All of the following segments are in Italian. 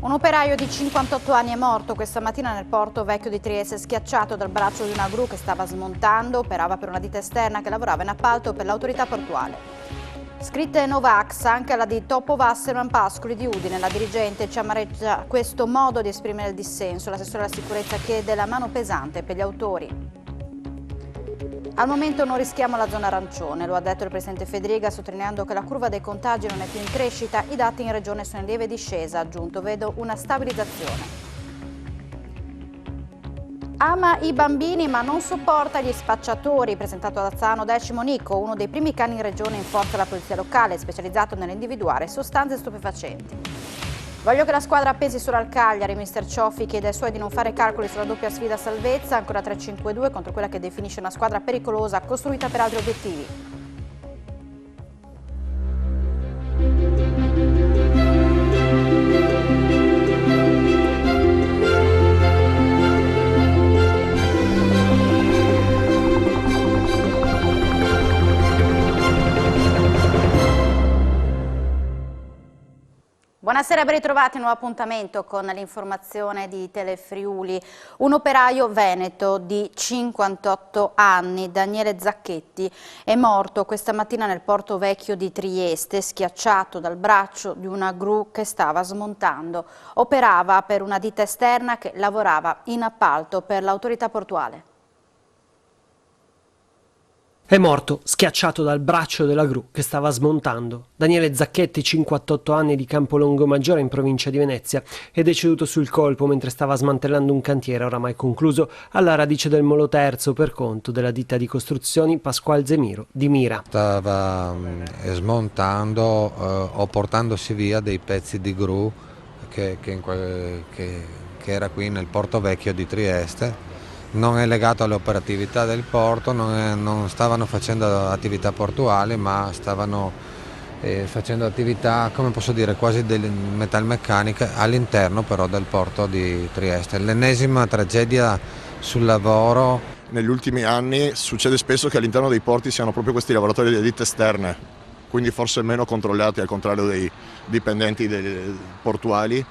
Un operaio di 58 anni è morto questa mattina nel porto vecchio di Trieste, schiacciato dal braccio di una gru che stava smontando. Operava per una ditta esterna che lavorava in appalto per l'autorità portuale. Scritte Novax anche alla di Toppo Wasserman Pascoli di Udine. La dirigente ci amareggia questo modo di esprimere il dissenso. L'assessore alla sicurezza chiede la mano pesante per gli autori. Al momento non rischiamo la zona arancione, lo ha detto il presidente Fedriga, sottolineando che la curva dei contagi non è più in crescita, i dati in regione sono in lieve discesa, ha aggiunto, vedo una stabilizzazione. Ama i bambini ma non sopporta gli spacciatori, presentato da Azzano Decimo Nico, uno dei primi cani in regione in forza alla polizia locale, specializzato nell'individuare sostanze stupefacenti. Voglio che la squadra pesi solo al Cagliari, mister Cioffi chiede ai suoi di non fare calcoli sulla doppia sfida salvezza, ancora 3-5-2 contro quella che definisce una squadra pericolosa costruita per altri obiettivi. Buonasera, ben ritrovati, nuovo appuntamento con l'informazione di Telefriuli. Un operaio veneto di 58 anni, Daniele Zacchetti, è morto questa mattina nel porto vecchio di Trieste, schiacciato dal braccio di una gru che stava smontando. Operava per una ditta esterna che lavorava in appalto per l'autorità portuale. È morto schiacciato dal braccio della gru che stava smontando. Daniele Zacchetti, 58 anni, di Campolongo Maggiore in provincia di Venezia, è deceduto sul colpo mentre stava smantellando un cantiere oramai concluso alla radice del Molo Terzo per conto della ditta di costruzioni Pasquale Zemiro di Mira. Stava smontando o portandosi via dei pezzi di gru che era qui nel porto vecchio di Trieste. Non è legato alle operatività del porto, non stavano facendo attività portuali, ma stavano facendo attività, come posso dire, quasi metalmeccaniche all'interno però del porto di Trieste. L'ennesima tragedia sul lavoro. Negli ultimi anni succede spesso che all'interno dei porti siano proprio questi lavoratori delle ditte esterne, quindi forse meno controllati al contrario dei dipendenti portuali.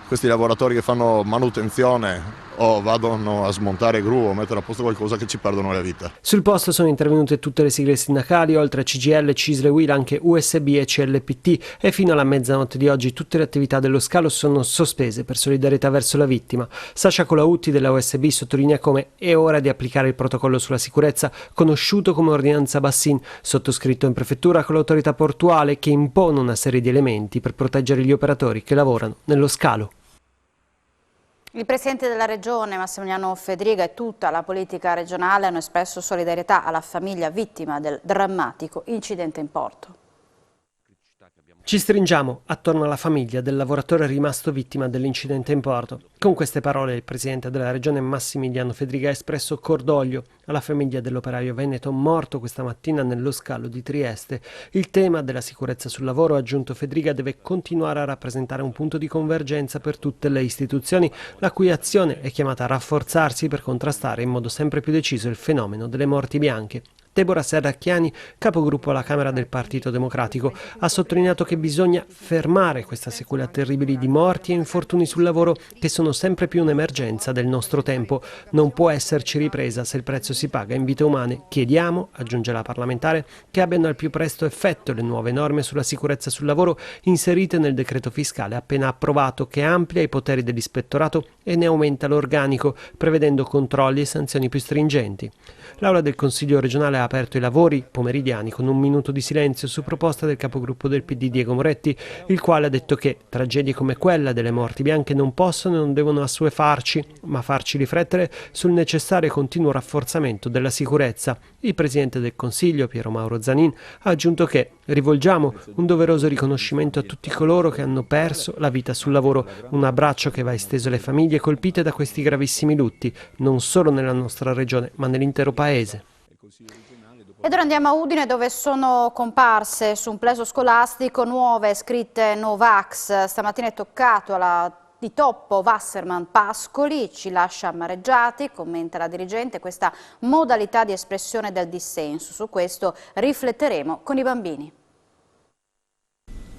Questi lavoratori che fanno manutenzione o vadano a smontare gru o mettere a posto qualcosa che ci perdono la vita. Sul posto sono intervenute tutte le sigle sindacali, oltre a CGIL, CISL, UIL, anche USB e CLPT, e fino alla mezzanotte di oggi tutte le attività dello scalo sono sospese per solidarietà verso la vittima. Sasha Colautti della USB sottolinea come è ora di applicare il protocollo sulla sicurezza conosciuto come ordinanza Bassin, sottoscritto in prefettura con l'autorità portuale, che impone una serie di elementi per proteggere gli operatori che lavorano nello scalo. Il Presidente della Regione, Massimiliano Fedriga, e tutta la politica regionale hanno espresso solidarietà alla famiglia vittima del drammatico incidente in porto. Ci stringiamo attorno alla famiglia del lavoratore rimasto vittima dell'incidente in porto. Con queste parole il Presidente della Regione Massimiliano Fedriga ha espresso cordoglio alla famiglia dell'operaio veneto morto questa mattina nello scalo di Trieste. Il tema della sicurezza sul lavoro, ha aggiunto Fedriga, deve continuare a rappresentare un punto di convergenza per tutte le istituzioni, la cui azione è chiamata a rafforzarsi per contrastare in modo sempre più deciso il fenomeno delle morti bianche. Deborah Serracchiani, capogruppo alla Camera del Partito Democratico, ha sottolineato che bisogna fermare questa sequela terribile di morti e infortuni sul lavoro che sono sempre più un'emergenza del nostro tempo. Non può esserci ripresa se il prezzo si paga in vite umane. Chiediamo, aggiunge la parlamentare, che abbiano al più presto effetto le nuove norme sulla sicurezza sul lavoro inserite nel decreto fiscale appena approvato, che amplia i poteri dell'ispettorato e ne aumenta l'organico, prevedendo controlli e sanzioni più stringenti. L'Aula del Consiglio regionale ha aperto i lavori pomeridiani con un minuto di silenzio su proposta del capogruppo del PD Diego Moretti, il quale ha detto che tragedie come quella delle morti bianche non possono e non devono assuefarci, ma farci riflettere sul necessario e continuo rafforzamento della sicurezza. Il Presidente del Consiglio, Piero Mauro Zanin, ha aggiunto che rivolgiamo un doveroso riconoscimento a tutti coloro che hanno perso la vita sul lavoro, un abbraccio che va esteso alle famiglie colpite da questi gravissimi lutti, non solo nella nostra regione, ma nell'intero Paese. Ed ora andiamo a Udine, dove sono comparse su un plesso scolastico nuove scritte Novax. Stamattina è toccato alla di Toppo Wasserman Pascoli, ci lascia amareggiati, commenta la dirigente, questa modalità di espressione del dissenso. Su questo rifletteremo con i bambini.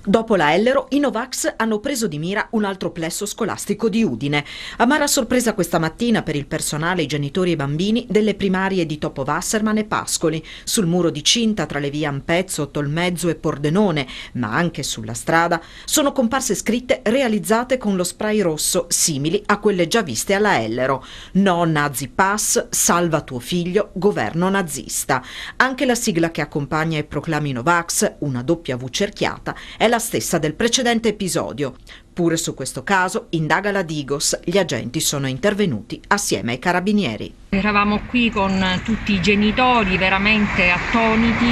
Dopo la Ellero, i Novax hanno preso di mira un altro plesso scolastico di Udine. Amara sorpresa questa mattina per il personale, i genitori e i bambini delle primarie di Topo Wasserman e Pascoli, sul muro di cinta tra le vie Ampezzo, Tolmezzo e Pordenone, ma anche sulla strada, sono comparse scritte realizzate con lo spray rosso, simili a quelle già viste alla Ellero. No Nazi Pass, salva tuo figlio, governo nazista. Anche la sigla che accompagna i proclami Novax, una W cerchiata, è la stessa del precedente episodio. Pure su questo caso indaga la Digos, gli agenti sono intervenuti assieme ai carabinieri. Eravamo qui con tutti i genitori veramente attoniti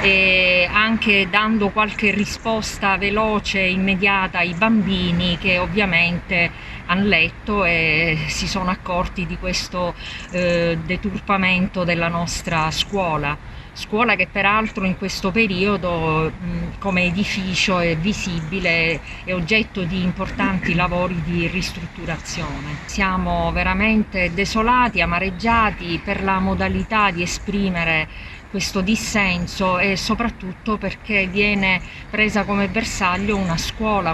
e anche dando qualche risposta veloce e immediata ai bambini che ovviamente hanno letto e si sono accorti di questo deturpamento della nostra scuola che peraltro in questo periodo come edificio è visibile, è oggetto di importanti lavori di ristrutturazione. Siamo veramente desolati, amareggiati per la modalità di esprimere questo dissenso e soprattutto perché viene presa come bersaglio una scuola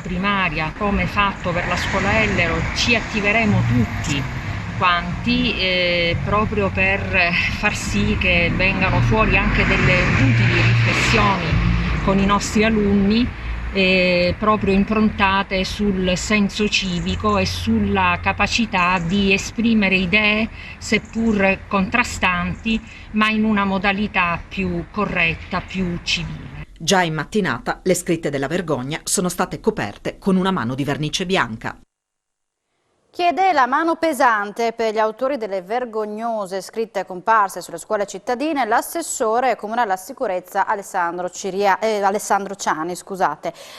primaria. Come fatto per la scuola Ellero, ci attiveremo tutti quanti proprio per far sì che vengano fuori anche delle utili riflessioni con i nostri alunni proprio improntate sul senso civico e sulla capacità di esprimere idee seppur contrastanti ma in una modalità più corretta, più civile. Già in mattinata le scritte della vergogna sono state coperte con una mano di vernice bianca. Chiede la mano pesante per gli autori delle vergognose scritte comparse sulle scuole cittadine l'assessore comunale alla sicurezza Alessandro Ciani.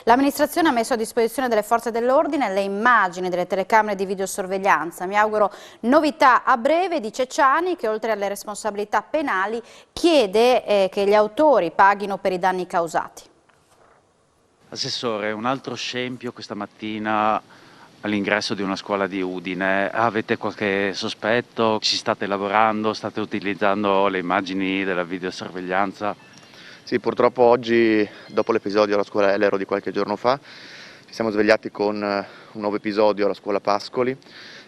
L'amministrazione ha messo a disposizione delle forze dell'ordine le immagini delle telecamere di videosorveglianza. Mi auguro novità a breve, dice Ciani, che oltre alle responsabilità penali chiede che gli autori paghino per i danni causati. Assessore, un altro scempio questa mattina all'ingresso di una scuola di Udine. Avete qualche sospetto? Ci state lavorando? State utilizzando le immagini della videosorveglianza? Sì, purtroppo oggi, dopo l'episodio alla scuola Ellero di qualche giorno fa, ci siamo svegliati con un nuovo episodio alla scuola Pascoli.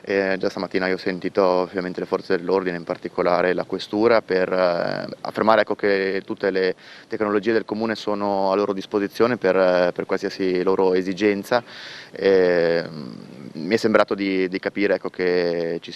Già stamattina io ho sentito ovviamente le forze dell'ordine, in particolare la questura, per affermare che tutte le tecnologie del comune sono a loro disposizione per qualsiasi loro esigenza. Mi è sembrato di capire che ci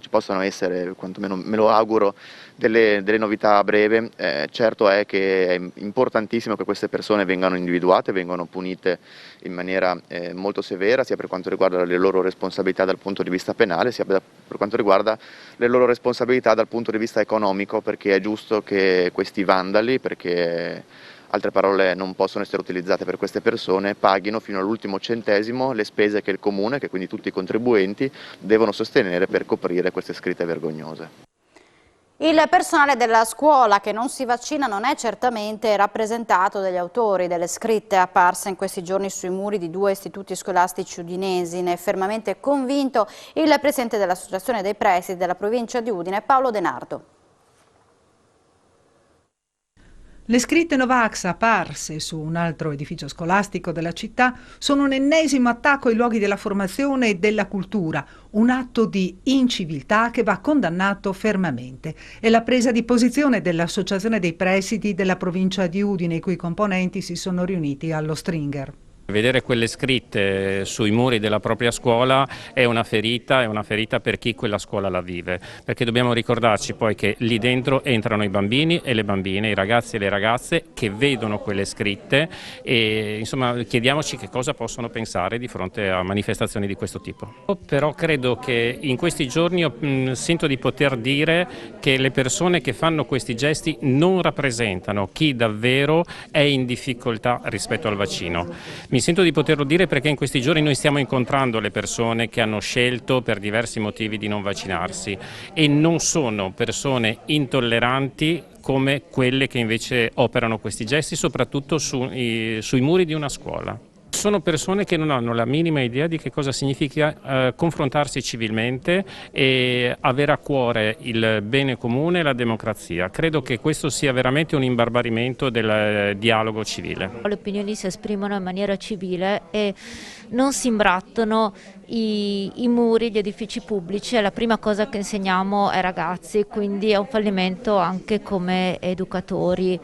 possano essere, quantomeno me lo auguro, delle novità a breve. Certo è che è importantissimo che queste persone vengano individuate, vengano punite in maniera molto severa, sia per quanto riguarda le loro responsabilità dal punto di vista penale, sia per quanto riguarda le loro responsabilità dal punto di vista economico, perché è giusto che questi vandali, perché altre parole non possono essere utilizzate per queste persone, paghino fino all'ultimo centesimo le spese che il comune, che quindi tutti i contribuenti, devono sostenere per coprire queste scritte vergognose. Il personale della scuola che non si vaccina non è certamente rappresentato dagli autori delle scritte apparse in questi giorni sui muri di due istituti scolastici udinesi. Ne è fermamente convinto il presidente dell'Associazione dei Presidi della provincia di Udine, Paolo Denardo. Le scritte Novax apparse su un altro edificio scolastico della città sono un ennesimo attacco ai luoghi della formazione e della cultura, un atto di inciviltà che va condannato fermamente. È la presa di posizione dell'Associazione dei Presidi della provincia di Udine, i cui componenti si sono riuniti allo Stringer. Vedere quelle scritte sui muri della propria scuola è una ferita per chi quella scuola la vive, perché dobbiamo ricordarci poi che lì dentro entrano i bambini e le bambine, i ragazzi e le ragazze che vedono quelle scritte e insomma chiediamoci che cosa possono pensare di fronte a manifestazioni di questo tipo. Però credo che in questi giorni sento di poter dire che le persone che fanno questi gesti non rappresentano chi davvero è in difficoltà rispetto al vaccino. Mi sento di poterlo dire perché in questi giorni noi stiamo incontrando le persone che hanno scelto per diversi motivi di non vaccinarsi e non sono persone intolleranti come quelle che invece operano questi gesti, soprattutto sui muri di una scuola. sono persone che non hanno la minima idea di che cosa significa confrontarsi civilmente e avere a cuore il bene comune e la democrazia. Credo che questo sia veramente un imbarbarimento del dialogo civile. Le opinioni si esprimono in maniera civile e non si imbrattono i muri, gli edifici pubblici. È la prima cosa che insegniamo ai ragazzi, quindi è un fallimento anche come educatori.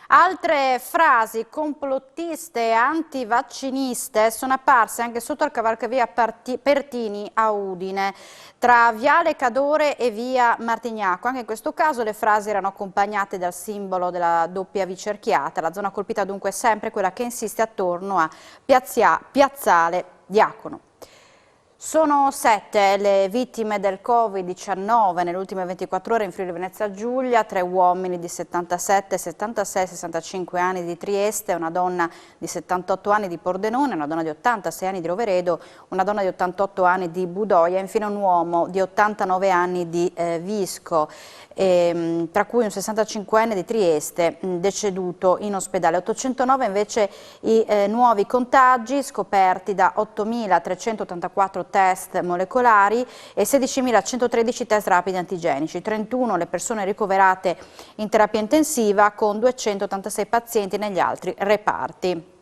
Altre frasi complottiste e antivacciniste sono apparse anche sotto al cavalcavia Pertini a Udine, tra Viale Cadore e via Martignacco. Anche in questo caso le frasi erano accompagnate dal simbolo della doppia V cerchiata. La zona colpita dunque è sempre quella che insiste attorno a Piazzale Diacono. Sono 7 le vittime del Covid-19 nelle ultime 24 ore in Friuli Venezia Giulia, 3 uomini di 77, 76, 65 anni di Trieste, una donna di 78 anni di Pordenone, una donna di 86 anni di Roveredo, una donna di 88 anni di Budoia e infine un uomo di 89 anni di Visco, tra cui un 65enne di Trieste deceduto in ospedale. 809 invece i nuovi contagi scoperti da 8.384 test molecolari e 16.113 test rapidi antigenici, 31 le persone ricoverate in terapia intensiva con 286 pazienti negli altri reparti.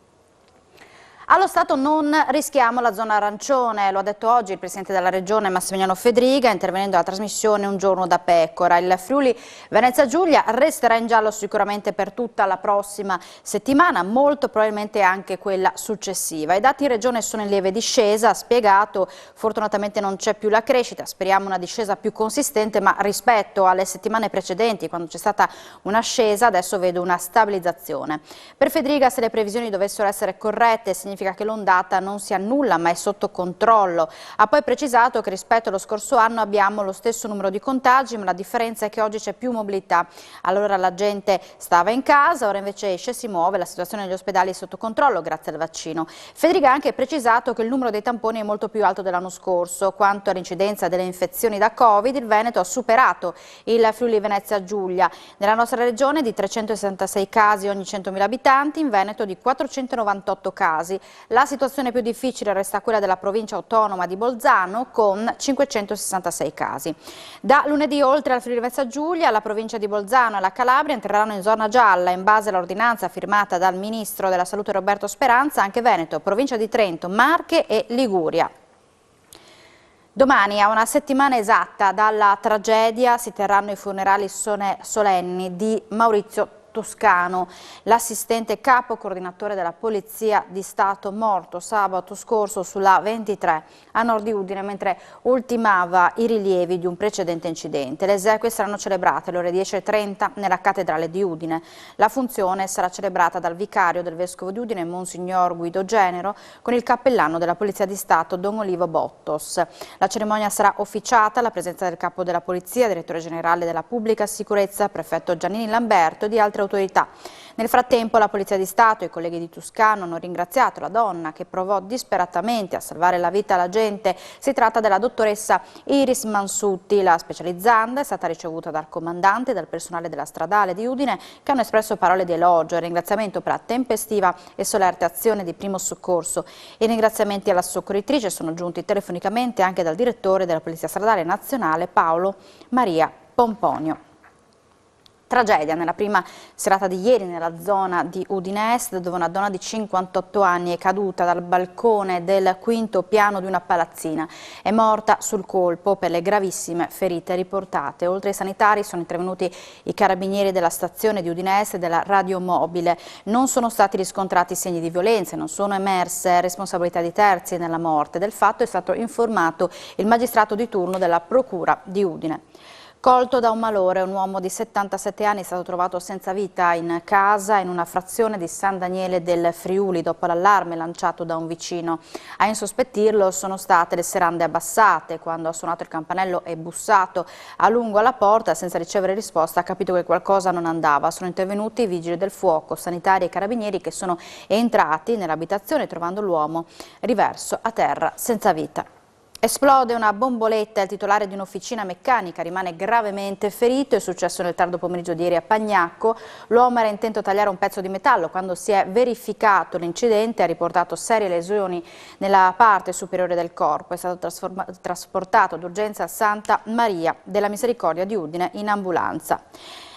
Allo Stato non rischiamo la zona arancione, lo ha detto oggi il Presidente della Regione Massimiliano Fedriga intervenendo alla trasmissione Un giorno da pecora. Il Friuli Venezia Giulia resterà in giallo sicuramente per tutta la prossima settimana, molto probabilmente anche quella successiva. I dati in Regione sono in lieve discesa, ha spiegato, fortunatamente non c'è più la crescita, speriamo una discesa più consistente, ma rispetto alle settimane precedenti quando c'è stata un'ascesa adesso vedo una stabilizzazione. Per Fedriga se le previsioni dovessero essere corrette significa che l'ondata non si annulla ma è sotto controllo. Ha poi precisato che rispetto allo scorso anno abbiamo lo stesso numero di contagi, ma la differenza è che oggi c'è più mobilità. Allora la gente stava in casa, ora invece esce e si muove, la situazione negli ospedali è sotto controllo grazie al vaccino. Fedriga ha anche precisato che il numero dei tamponi è molto più alto dell'anno scorso. Quanto all'incidenza delle infezioni da Covid, il Veneto ha superato il Friuli Venezia Giulia. Nella nostra regione di 366 casi ogni 100.000 abitanti, in Veneto di 498 casi. La situazione più difficile resta quella della provincia autonoma di Bolzano con 566 casi. Da lunedì oltre al Friuli Venezia Giulia la provincia di Bolzano e la Calabria entreranno in zona gialla in base all'ordinanza firmata dal Ministro della Salute Roberto Speranza, anche Veneto, provincia di Trento, Marche e Liguria. Domani, a una settimana esatta dalla tragedia, si terranno i funerali solenni di Maurizio Toscano, l'assistente capo coordinatore della Polizia di Stato morto sabato scorso sulla 23 a nord di Udine mentre ultimava i rilievi di un precedente incidente. Le esequie saranno celebrate alle ore 10:30 nella cattedrale di Udine. La funzione sarà celebrata dal vicario del vescovo di Udine, Monsignor Guido Genero, con il cappellano della Polizia di Stato, Don Olivo Bottos. La cerimonia sarà officiata alla presenza del capo della Polizia, direttore generale della Pubblica Sicurezza, prefetto Giannini Lamberto e di altre autorità. Nel frattempo la Polizia di Stato e i colleghi di Toscano hanno ringraziato la donna che provò disperatamente a salvare la vita alla gente. Si tratta della dottoressa Iris Mansutti. La specializzanda è stata ricevuta dal comandante e dal personale della stradale di Udine che hanno espresso parole di elogio e ringraziamento per la tempestiva e solerte azione di primo soccorso. I ringraziamenti alla soccorritrice sono giunti telefonicamente anche dal direttore della Polizia Stradale Nazionale Paolo Maria Pomponio. Tragedia nella prima serata di ieri nella zona di Udine Est, dove una donna di 58 anni è caduta dal balcone del quinto piano di una palazzina. È morta sul colpo per le gravissime ferite riportate. Oltre ai sanitari sono intervenuti i carabinieri della stazione di Udine Est e della radiomobile. Non sono stati riscontrati segni di violenza, non sono emerse responsabilità di terzi nella morte. Del fatto è stato informato il magistrato di turno della Procura di Udine. Colto da un malore, un uomo di 77 anni è stato trovato senza vita in casa in una frazione di San Daniele del Friuli dopo l'allarme lanciato da un vicino. A insospettirlo sono state le serrande abbassate. Quando ha suonato il campanello e bussato a lungo alla porta senza ricevere risposta ha capito che qualcosa non andava. Sono intervenuti i vigili del fuoco, sanitari e carabinieri che sono entrati nell'abitazione trovando l'uomo riverso a terra senza vita. Esplode una bomboletta, il titolare di un'officina meccanica rimane gravemente ferito, è successo nel tardo pomeriggio di ieri a Pagnacco. L'uomo era intento a tagliare un pezzo di metallo, quando si è verificato l'incidente ha riportato serie lesioni nella parte superiore del corpo, è stato trasportato d'urgenza a Santa Maria della Misericordia di Udine in ambulanza.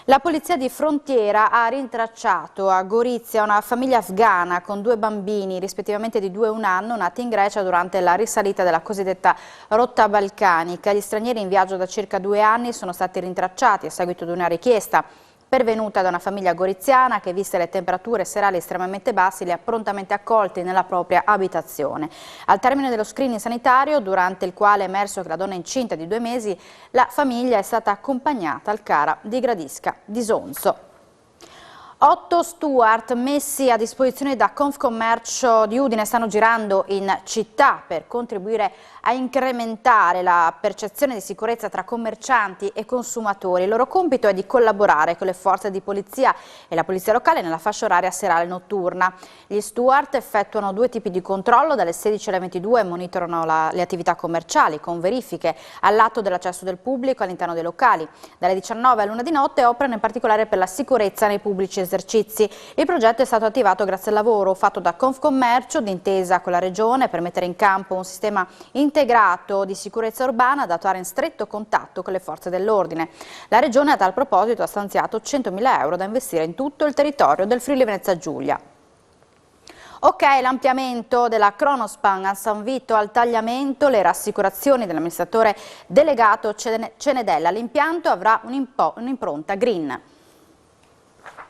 La polizia di frontiera ha rintracciato a Gorizia una famiglia afghana con 2 bambini, rispettivamente di 2 e 1 anno, nati in Grecia durante la risalita della cosiddetta rotta balcanica. Gli stranieri in viaggio da circa 2 anni sono stati rintracciati a seguito di una richiesta pervenuta da una famiglia goriziana che, viste le temperature serali estremamente basse, li ha prontamente accolti nella propria abitazione. Al termine dello screening sanitario, durante il quale è emerso che la donna incinta di 2 mesi, la famiglia è stata accompagnata al CARA di Gradisca di Sonzo. 8 steward messi a disposizione da Confcommercio di Udine stanno girando in città per contribuire a incrementare la percezione di sicurezza tra commercianti e consumatori. Il loro compito è di collaborare con le forze di polizia e la polizia locale nella fascia oraria serale notturna. Gli steward effettuano 2 tipi di controllo, dalle 16 alle 22 monitorano le attività commerciali con verifiche all'atto dell'accesso del pubblico all'interno dei locali. Dalle 19 all'1 di notte operano in particolare per la sicurezza nei pubblici esercizi. Il progetto è stato attivato grazie al lavoro fatto da Confcommercio d'intesa con la Regione per mettere in campo un sistema integrato di sicurezza urbana da attuare in stretto contatto con le forze dell'ordine. La Regione a tal proposito ha stanziato 100.000 euro da investire in tutto il territorio del Friuli Venezia Giulia. Ok, l'ampliamento della Kronospan a San Vito al tagliamento, le rassicurazioni dell'amministratore delegato Cenedella. L'impianto avrà un'impronta green.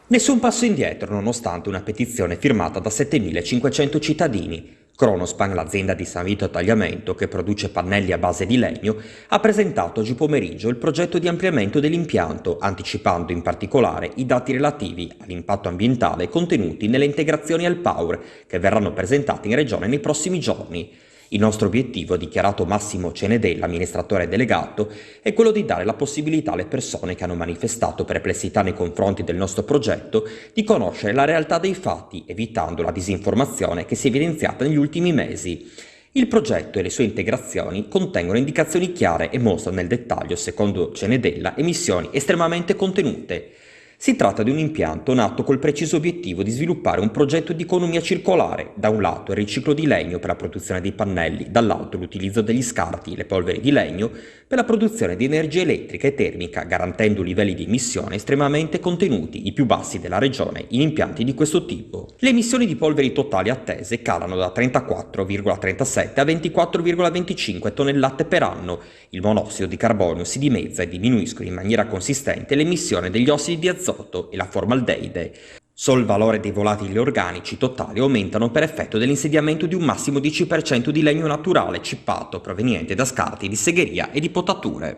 Nessun passo indietro nonostante una petizione firmata da 7.500 cittadini. Kronospan, l'azienda di San Vito Tagliamento che produce pannelli a base di legno, ha presentato oggi pomeriggio il progetto di ampliamento dell'impianto, anticipando in particolare i dati relativi all'impatto ambientale contenuti nelle integrazioni al Power che verranno presentate in Regione nei prossimi giorni. Il nostro obiettivo, ha dichiarato Massimo Cenedella, amministratore delegato, è quello di dare la possibilità alle persone che hanno manifestato perplessità nei confronti del nostro progetto di conoscere la realtà dei fatti, evitando la disinformazione che si è evidenziata negli ultimi mesi. Il progetto e le sue integrazioni contengono indicazioni chiare e mostrano nel dettaglio, secondo Cenedella, emissioni estremamente contenute. Si tratta di un impianto nato col preciso obiettivo di sviluppare un progetto di economia circolare, da un lato il riciclo di legno per la produzione dei pannelli, dall'altro l'utilizzo degli scarti, le polveri di legno, per la produzione di energia elettrica e termica, garantendo livelli di emissione estremamente contenuti, i più bassi della regione, in impianti di questo tipo. Le emissioni di polveri totali attese calano da 34,37 a 24,25 tonnellate per anno. Il monossido di carbonio si dimezza e diminuiscono in maniera consistente l'emissione degli ossidi di azoto e la formaldeide. Solo il valore dei volatili organici totali aumentano per effetto dell'insediamento di un massimo 10% di legno naturale cippato proveniente da scarti di segheria e di potature.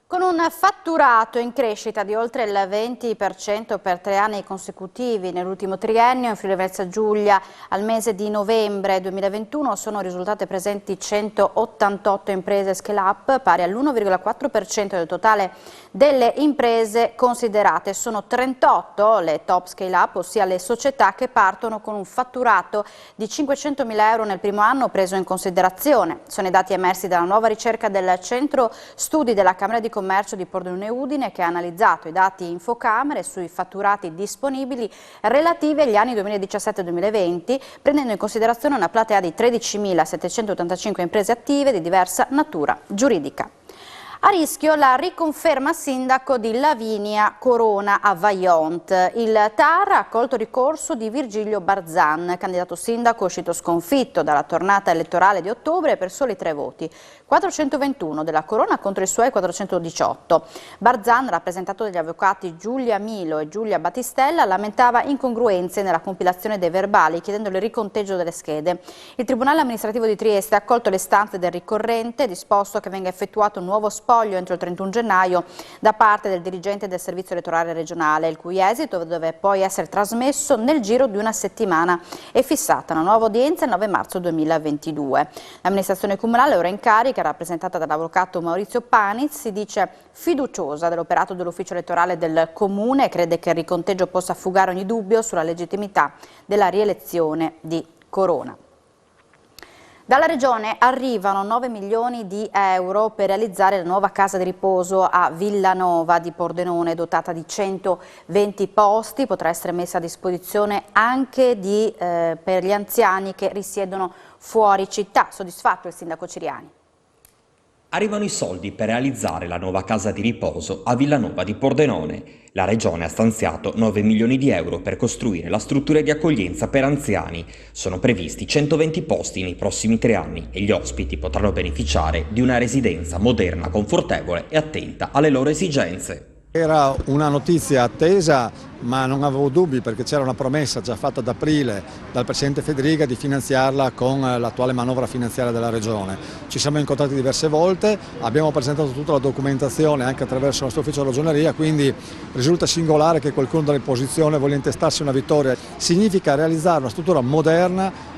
Con un fatturato in crescita di oltre il 20% per 3 anni consecutivi nell'ultimo triennio, in Friuli Venezia Giulia al mese di novembre 2021 sono risultate presenti 188 imprese scale-up, pari all'1,4% del totale delle imprese considerate. Sono 38 le top scale-up, ossia le società che partono con un fatturato di 500.000 euro nel primo anno preso in considerazione. Sono i dati emersi dalla nuova ricerca del Centro Studi della Camera di Commercio di Pordenone Udine, che ha analizzato i dati Infocamere sui fatturati disponibili relativi agli anni 2017-2020, prendendo in considerazione una platea di 13.785 imprese attive di diversa natura giuridica. A rischio la riconferma sindaco di Lavinia Corona a Vaillant. Il TAR ha accolto ricorso di Virgilio Barzan, candidato sindaco uscito sconfitto dalla tornata elettorale di ottobre per soli 3 voti, 421 della Corona contro i suoi 418. Barzan, rappresentato dagli avvocati Giulia Milo e Giulia Battistella, lamentava incongruenze nella compilazione dei verbali, chiedendo il riconteggio delle schede. Il Tribunale amministrativo di Trieste ha accolto le istanze del ricorrente, disposto che venga effettuato un nuovo spoglio entro il 31 gennaio da parte del dirigente del servizio elettorale regionale, il cui esito deve poi essere trasmesso nel giro di una settimana. È fissata una nuova udienza il 9 marzo 2022. L'amministrazione comunale, ora in carica, rappresentata dall'avvocato Maurizio Paniz, si dice fiduciosa dell'operato dell'ufficio elettorale del comune e crede che il riconteggio possa fugare ogni dubbio sulla legittimità della rielezione di Corona. Dalla Regione arrivano 9 milioni di euro per realizzare la nuova casa di riposo a Villanova di Pordenone, dotata di 120 posti. Potrà essere messa a disposizione anche per gli anziani che risiedono fuori città. Soddisfatto il sindaco Ciriani. Arrivano i soldi per realizzare la nuova casa di riposo a Villanova di Pordenone. La Regione ha stanziato 9 milioni di euro per costruire la struttura di accoglienza per anziani. Sono previsti 120 posti nei prossimi 3 anni e gli ospiti potranno beneficiare di una residenza moderna, confortevole e attenta alle loro esigenze. Era una notizia attesa, ma non avevo dubbi perché c'era una promessa già fatta ad aprile dal Presidente Federica di finanziarla con l'attuale manovra finanziaria della Regione. Ci siamo incontrati diverse volte, abbiamo presentato tutta la documentazione anche attraverso il nostro ufficio di ragioneria, quindi risulta singolare che qualcuno dall'opposizione voglia intestarsi una vittoria. Significa realizzare una struttura moderna,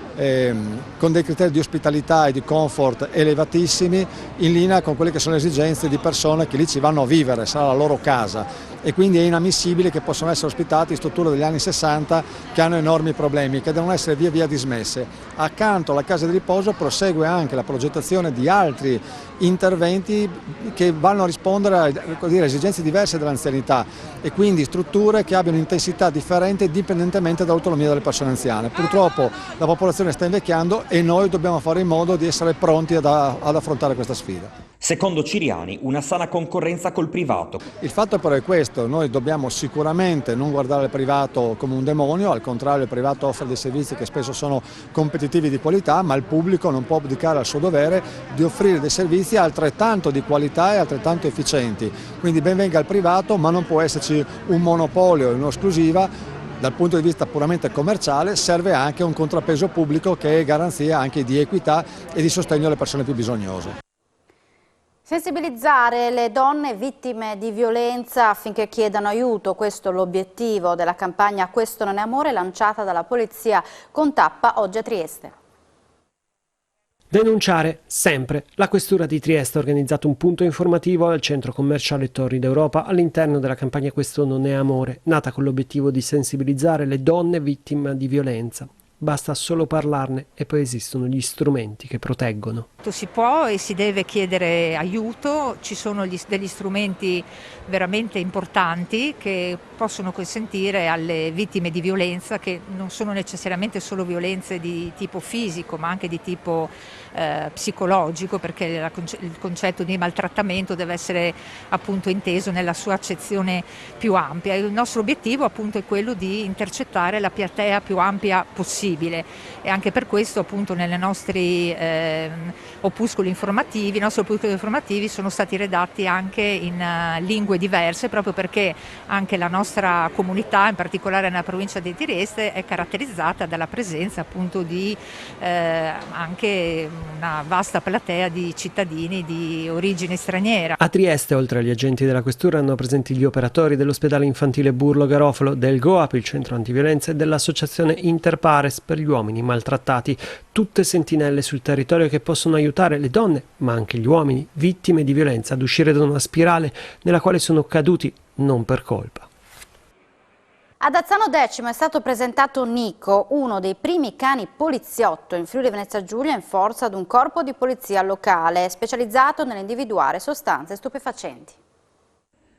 con dei criteri di ospitalità e di comfort elevatissimi, in linea con quelle che sono le esigenze di persone che lì ci vanno a vivere, sarà la loro casa, e quindi è inammissibile che possano essere ospitati in strutture degli anni 60 che hanno enormi problemi, che devono essere via via dismesse. Accanto alla casa di riposo prosegue anche la progettazione di altri interventi che vanno a rispondere a esigenze diverse dell'anzianità e quindi strutture che abbiano intensità differente indipendentemente dall'autonomia delle persone anziane. Purtroppo la popolazione sta invecchiando e noi dobbiamo fare in modo di essere pronti ad affrontare questa sfida. Secondo Ciriani, una sana concorrenza col privato. Il fatto però è questo, noi dobbiamo sicuramente non guardare il privato come un demonio, al contrario il privato offre dei servizi che spesso sono competitivi di qualità, ma il pubblico non può abdicare al suo dovere di offrire dei servizi altrettanto di qualità e altrettanto efficienti. Quindi ben venga il privato, ma non può esserci un monopolio e un'esclusiva. Dal punto di vista puramente commerciale serve anche un contrappeso pubblico che è garanzia anche di equità e di sostegno alle persone più bisognose. Sensibilizzare le donne vittime di violenza affinché chiedano aiuto, questo è l'obiettivo della campagna Questo non è amore lanciata dalla polizia con tappa oggi a Trieste. Denunciare sempre. La Questura di Trieste ha organizzato un punto informativo al centro commerciale Torri d'Europa all'interno della campagna Questo non è amore, nata con l'obiettivo di sensibilizzare le donne vittime di violenza. Basta solo parlarne e poi esistono gli strumenti che proteggono. Si può e si deve chiedere aiuto, ci sono degli strumenti veramente importanti che possono consentire alle vittime di violenza, che non sono necessariamente solo violenze di tipo fisico ma anche di tipo psicologico, perché il concetto di maltrattamento deve essere appunto inteso nella sua accezione più ampia. Il nostro obiettivo appunto è quello di intercettare la platea più ampia possibile e anche per questo appunto nei nostri opuscoli informativi, i nostri opuscoli informativi sono stati redatti anche in lingue diverse, proprio perché anche la nostra comunità, in particolare nella provincia di Trieste, è caratterizzata dalla presenza appunto di anche una vasta platea di cittadini di origine straniera. A Trieste, oltre agli agenti della Questura, hanno presenti gli operatori dell'ospedale infantile Burlo Garofalo, del GOAP, il centro antiviolenza, e dell'associazione Interpares per gli uomini maltrattati, tutte sentinelle sul territorio che possono aiutare le donne, ma anche gli uomini, vittime di violenza ad uscire da una spirale nella quale sono caduti non per colpa. Ad Azzano Decimo è stato presentato Nico, uno dei primi cani poliziotto in Friuli Venezia Giulia in forza ad un corpo di polizia locale specializzato nell'individuare sostanze stupefacenti.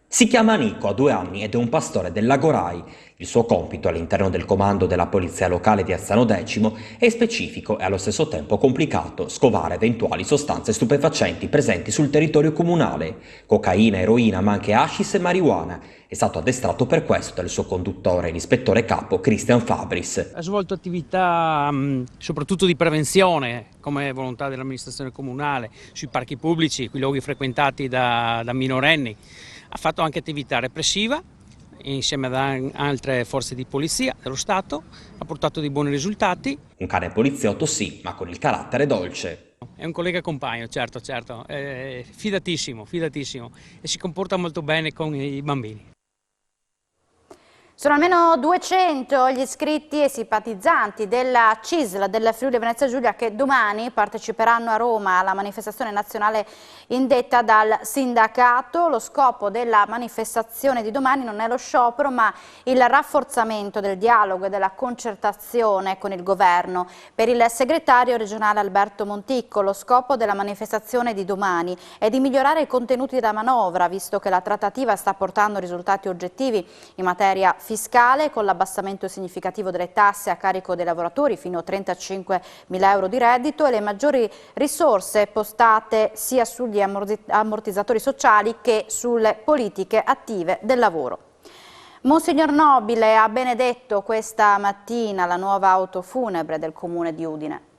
Si chiama Nico, ha 2 anni ed è un pastore del Lago Rai. Il suo compito all'interno del comando della polizia locale di Azzano Decimo è specifico e allo stesso tempo complicato: scovare eventuali sostanze stupefacenti presenti sul territorio comunale, cocaina, eroina, ma anche hashish e marijuana. È stato addestrato per questo dal suo conduttore, l'ispettore capo Christian Fabris. Ha svolto attività soprattutto di prevenzione, come volontà dell'amministrazione comunale, sui parchi pubblici, quei luoghi frequentati da minorenni. Ha fatto anche attività repressiva insieme ad altre forze di polizia dello Stato, ha portato dei buoni risultati. Un cane poliziotto sì, ma con il carattere dolce. È un collega compagno, certo, fidatissimo e si comporta molto bene con i bambini. Sono almeno 200 gli iscritti e simpatizzanti della CISL del Friuli Venezia Giulia che domani parteciperanno a Roma alla manifestazione nazionale indetta dal sindacato. Lo scopo della manifestazione di domani non è lo sciopero, ma il rafforzamento del dialogo e della concertazione con il governo. Per il segretario regionale Alberto Monticco, lo scopo della manifestazione di domani è di migliorare i contenuti della manovra, visto che la trattativa sta portando risultati oggettivi in materia fiscale, con l'abbassamento significativo delle tasse a carico dei lavoratori fino a 35.000 euro di reddito e le maggiori risorse postate sia sugli ammortizzatori sociali che sulle politiche attive del lavoro. Monsignor Nobile ha benedetto questa mattina la nuova auto funebre del comune di Udine.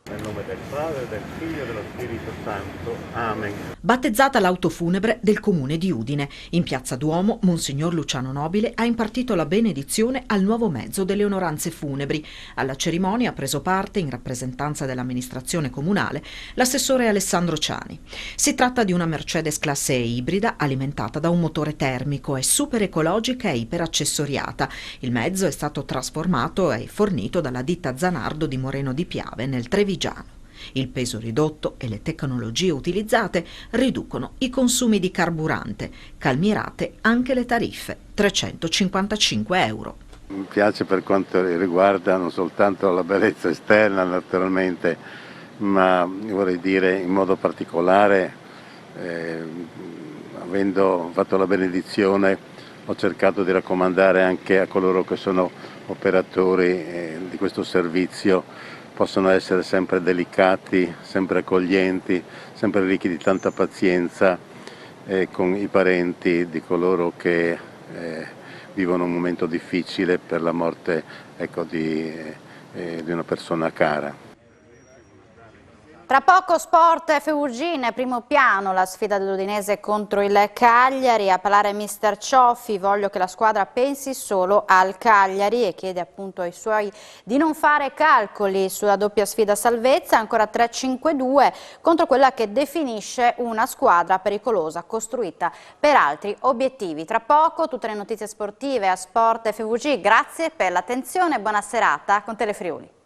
Nel nome del Padre, del Figlio e dello Spirito Santo. Amen. Battezzata l'auto funebre del comune di Udine. In piazza Duomo, Monsignor Luciano Nobile ha impartito la benedizione al nuovo mezzo delle onoranze funebri. Alla cerimonia ha preso parte, in rappresentanza dell'amministrazione comunale, l'assessore Alessandro Ciani. Si tratta di una Mercedes classe E ibrida alimentata da un motore termico, è super ecologica e iperaccessoriata. Il mezzo è stato trasformato e fornito dalla ditta Zanardo di Moreno di Piave nel Trevigiano. Il peso ridotto e le tecnologie utilizzate riducono i consumi di carburante, calmierate anche le tariffe, 355 euro. Mi piace per quanto riguarda non soltanto la bellezza esterna naturalmente, ma vorrei dire in modo particolare, avendo fatto la benedizione, ho cercato di raccomandare anche a coloro che sono operatori di questo servizio possono essere sempre delicati, sempre accoglienti, sempre ricchi di tanta pazienza con i parenti di coloro che vivono un momento difficile per la morte, ecco, di una persona cara. Tra poco sport FVG, primo piano, la sfida dell'Udinese contro il Cagliari. A parlare Mister Cioffi: voglio che la squadra pensi solo al Cagliari, e chiede appunto ai suoi di non fare calcoli sulla doppia sfida salvezza. Ancora 3-5-2 contro quella che definisce una squadra pericolosa, costruita per altri obiettivi. Tra poco tutte le notizie sportive a Sport FVG. Grazie per l'attenzione e buona serata con Telefriuli.